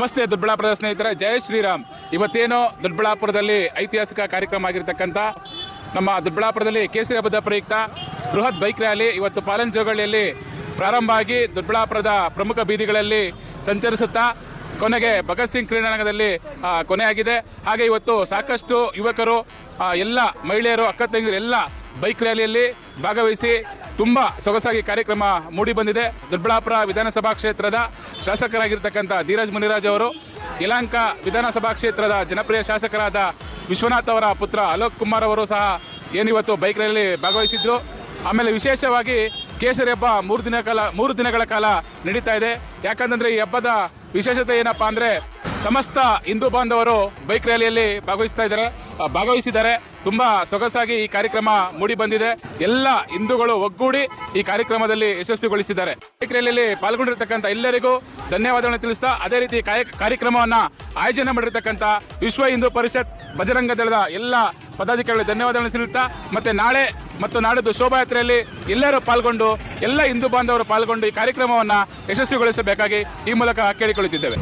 ನಮಸ್ತೆ ದೊಡ್ಡಬಳ್ಳಾಪುರದ ಸ್ನೇಹಿತರೆ, ಜಯ ಶ್ರೀರಾಮ್. ಇವತ್ತೇನೋ ದೊಡ್ಡಬಳ್ಳಾಪುರದಲ್ಲಿ ಐತಿಹಾಸಿಕ ಕಾರ್ಯಕ್ರಮ ಆಗಿರ್ತಕ್ಕಂಥ ನಮ್ಮ ದೊಡ್ಡಬಳ್ಳಾಪುರದಲ್ಲಿ ಕೇಸರಿ ಹಬ್ಬದ ಪ್ರಯುಕ್ತ ಬೃಹತ್ ಬೈಕ್ ರ್ಯಾಲಿ ಇವತ್ತು ಪಾಲನಜೋಗಳ್ಳಿಯಲ್ಲಿ ಪ್ರಾರಂಭ ಆಗಿ ದೊಡ್ಡಬಳ್ಳಾಪುರದ ಪ್ರಮುಖ ಬೀದಿಗಳಲ್ಲಿ ಸಂಚರಿಸುತ್ತಾ ಕೊನೆಗೆ ಭಗತ್ ಸಿಂಗ್ ಕ್ರೀಡಾಂಗಣದಲ್ಲಿ ಕೊನೆಯಾಗಿದೆ. ಹಾಗೆ ಇವತ್ತು ಸಾಕಷ್ಟು ಯುವಕರು, ಎಲ್ಲ ಮಹಿಳೆಯರು, ಅಕ್ಕ ತಂಗಿಯರು ಎಲ್ಲ ಬೈಕ್ ರ್ಯಾಲಿಯಲ್ಲಿ ಭಾಗವಹಿಸಿ ತುಂಬ ಸೊಗಸಾಗಿ ಕಾರ್ಯಕ್ರಮ ಮೂಡಿ ಬಂದಿದೆ. ದೊಡ್ಡಬಳ್ಳಾಪುರ ವಿಧಾನಸಭಾ ಕ್ಷೇತ್ರದ ಶಾಸಕರಾಗಿರ್ತಕ್ಕಂಥ ಧೀರಜ್ ಮುನಿರಾಜ್ ಅವರು, ಯಲಹಂಕ ವಿಧಾನಸಭಾ ಕ್ಷೇತ್ರದ ಜನಪ್ರಿಯ ಶಾಸಕರಾದ ವಿಶ್ವನಾಥ್ ಅವರ ಪುತ್ರ ಅಲೋಕ್ ಕುಮಾರ್ ಅವರು ಸಹ ಏನಿವತ್ತು ಬೈಕ್ ರ್ಯಾಲಿ ಭಾಗವಹಿಸಿದ್ರು. ಆಮೇಲೆ ವಿಶೇಷವಾಗಿ ಕೇಸರಿ ಹಬ್ಬ 3 ದಿನಗಳ ಕಾಲ ನಡೀತಾ ಇದೆ. ಯಾಕಂತಂದರೆ ಈ ಹಬ್ಬದ ವಿಶೇಷತೆ ಏನಪ್ಪ ಅಂದರೆ ಸಮಸ್ತ ಹಿಂದೂ ಬಾಂಧವರು ಬೈಕ್ ರ್ಯಾಲಿಯಲ್ಲಿ ಭಾಗವಹಿಸಿದ್ದಾರೆ. ತುಂಬ ಸೊಗಸಾಗಿ ಈ ಕಾರ್ಯಕ್ರಮ ಮೂಡಿ ಬಂದಿದೆ. ಎಲ್ಲ ಹಿಂದೂಗಳು ಒಗ್ಗೂಡಿ ಈ ಕಾರ್ಯಕ್ರಮದಲ್ಲಿ ಯಶಸ್ವಿಗೊಳಿಸಿದ್ದಾರೆ. ಬೈಕ್ ರ್ಯಾಲಿಯಲ್ಲಿ ಪಾಲ್ಗೊಂಡಿರ್ತಕ್ಕಂಥ ಎಲ್ಲರಿಗೂ ಧನ್ಯವಾದಗಳನ್ನು ತಿಳಿಸ್ತಾ, ಅದೇ ರೀತಿ ಕಾರ್ಯಕ್ರಮವನ್ನು ಆಯೋಜನೆ ಮಾಡಿರ್ತಕ್ಕಂಥ ವಿಶ್ವ ಹಿಂದೂ ಪರಿಷತ್ ಬಜರಂಗ ದಳದ ಎಲ್ಲ ಪದಾಧಿಕಾರಿಗಳಿಗೆ ಧನ್ಯವಾದಗಳನ್ನು ತಿಳಿಸ್ತಾ, ಮತ್ತೆ ನಾಳೆ ಮತ್ತು ನಾಡಿದ್ದು ಶೋಭಾಯಾತ್ರೆಯಲ್ಲಿ ಎಲ್ಲರೂ ಪಾಲ್ಗೊಂಡು, ಎಲ್ಲ ಹಿಂದೂ ಬಾಂಧವರು ಪಾಲ್ಗೊಂಡು ಈ ಕಾರ್ಯಕ್ರಮವನ್ನು ಯಶಸ್ವಿಗೊಳಿಸಬೇಕಾಗಿ ಈ ಮೂಲಕ ಕೇಳಿಕೊಳ್ಳುತ್ತಿದ್ದೇವೆ.